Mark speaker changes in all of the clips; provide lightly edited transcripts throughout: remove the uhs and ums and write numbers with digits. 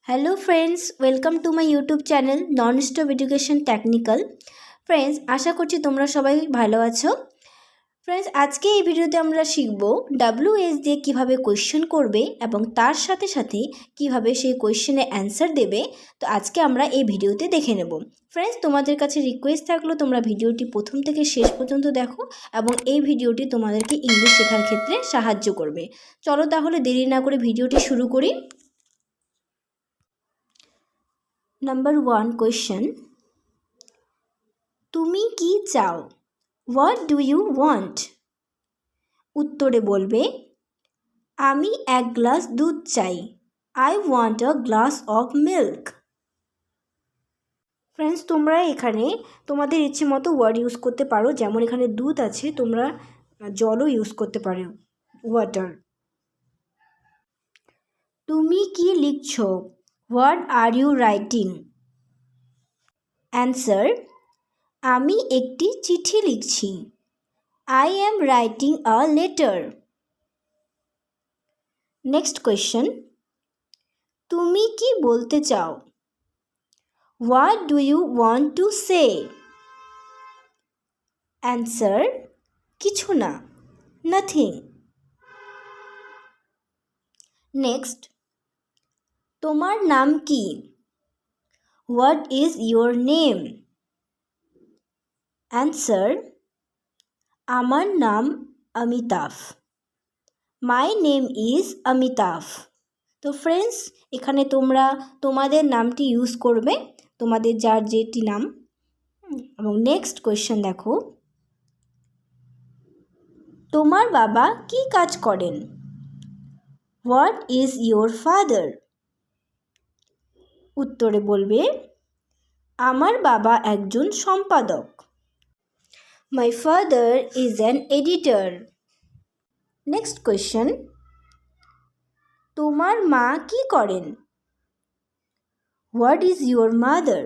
Speaker 1: Hello friends, welcome to my YouTube channel Non-Stop Education Technical. Friends, আশা করছি তোমরা সবাই ভালো আছো। Friends, আজকে এই ভিডিওতে আমরা শিখব WS দিয়ে কিভাবে কোশ্চেন করবে এবং তার সাথে সাথে কিভাবে সেই কোশ্চেনের অ্যানসার দেবে। তো আজকে আমরা এই ভিডিওতে দেখে নেব। ফ্রেন্ডস, তোমাদের কাছে রিকোয়েস্ট থাকলো তোমরা ভিডিওটি প্রথম থেকে শেষ পর্যন্ত দেখো এবং এই ভিডিওটি তোমাদেরকে ইংলিশ শেখার ক্ষেত্রে সাহায্য করবে। চলো তাহলে দেরি না করে ভিডিওটি শুরু করি। Number 1 question. তুমি কি চাও? What do you want? উত্তরে বলবে আমি এক গ্লাস দুধ চাই। I want a glass of milk. Friends, তোমরা এখানে তোমাদের ইচ্ছে মতো ওয়ার্ড ইউজ করতে পারো, যেমন এখানে দুধ আছে, তোমরা জলও ইউজ করতে পারো, ওয়াটার। তুমি কি লিখছো? What are you writing? Answer. আমি একটি চিঠি লিখছি। I am writing a letter. Next question. তুমি কি বলতে চাও? What do you want to say? Answer. কিছু না, nothing. Next. তোমার নাম কি? What is your name? Answer. আমার নাম Amitabh. My name is Amitabh. তো ফ্রেন্ডস, এখানে তোমরা তোমাদের নামটি ইউজ করবে, তোমাদের যার যেটি নাম। এবং নেক্সট কোয়েশ্চেন দেখো, তোমার বাবা কি কাজ করেন? What is your father? উত্তরে বলবে আমার বাবা একজন সম্পাদক। My father is an editor. Next question. তোমার মা কি করেন? What is your mother?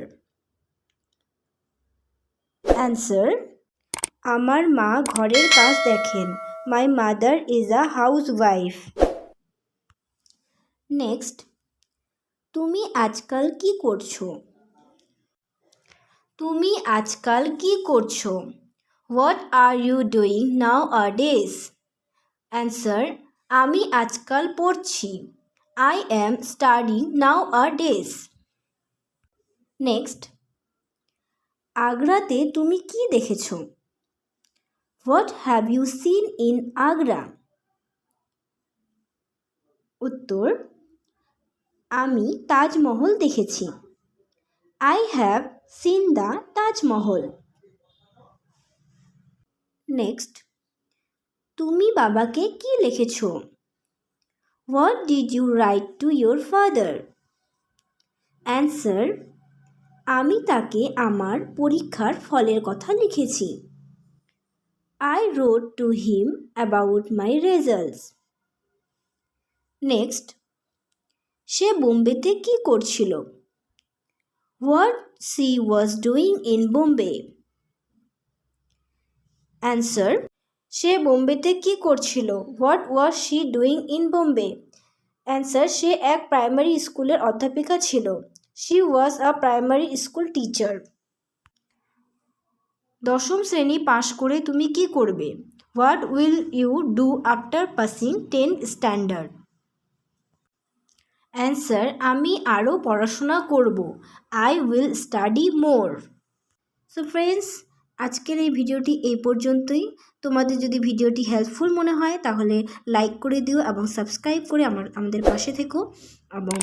Speaker 1: Answer. আমার মা ঘরের কাজ দেখেন। My mother is a housewife. Next. তুমি আজকাল কি করছো? তুমি আজকাল কি করছো? What are you doing nowadays? Answer. আমি আজকাল পড়ছি। I am studying nowadays. Next. আগ্রাতে তুমি কি দেখেছো? What have you seen in Agra? উত্তর, আমি তাজমহল দেখেছি। I have seen the Taj Mahal. Next. তুমি বাবাকে কি লিখেছো? What did you write to your father? Answer. আমি তাকে আমার পরীক্ষার ফলের কথা লিখেছি। I wrote to him about my results. Next. সে বোম্বেতে কি করছিল? What she was doing in Bombay? Answer. সে বোম্বেতে কি করছিল? What was she doing in Bombay? Answer. সে এক প্রাইমারি স্কুলের অধ্যাপিকা ছিল। She was a primary school teacher. দশম শ্রেণী পাশ করে তুমি কি করবে? What will you do after passing 10th standard? Answer. আমি আরও পড়াশোনা করব। I will study more. So friends, আজকের এই ভিডিওটি এই পর্যন্তই। তোমাদের যদি ভিডিওটি হেল্পফুল মনে হয় তাহলে লাইক করে দিও এবং সাবস্ক্রাইব করে আমাদের পাশে থেকো। এবং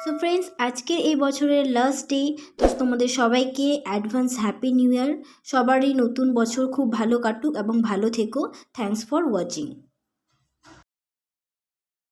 Speaker 1: সো ফ্রেন্ডস, আজকের এই বছরের লাস্ট ডে, তো তোমাদের সবাইকে অ্যাডভান্স হ্যাপি নিউ ইয়ার। সবারই নতুন বছর খুব ভালো কাটুক এবং ভালো থেকো। Thanks for watching.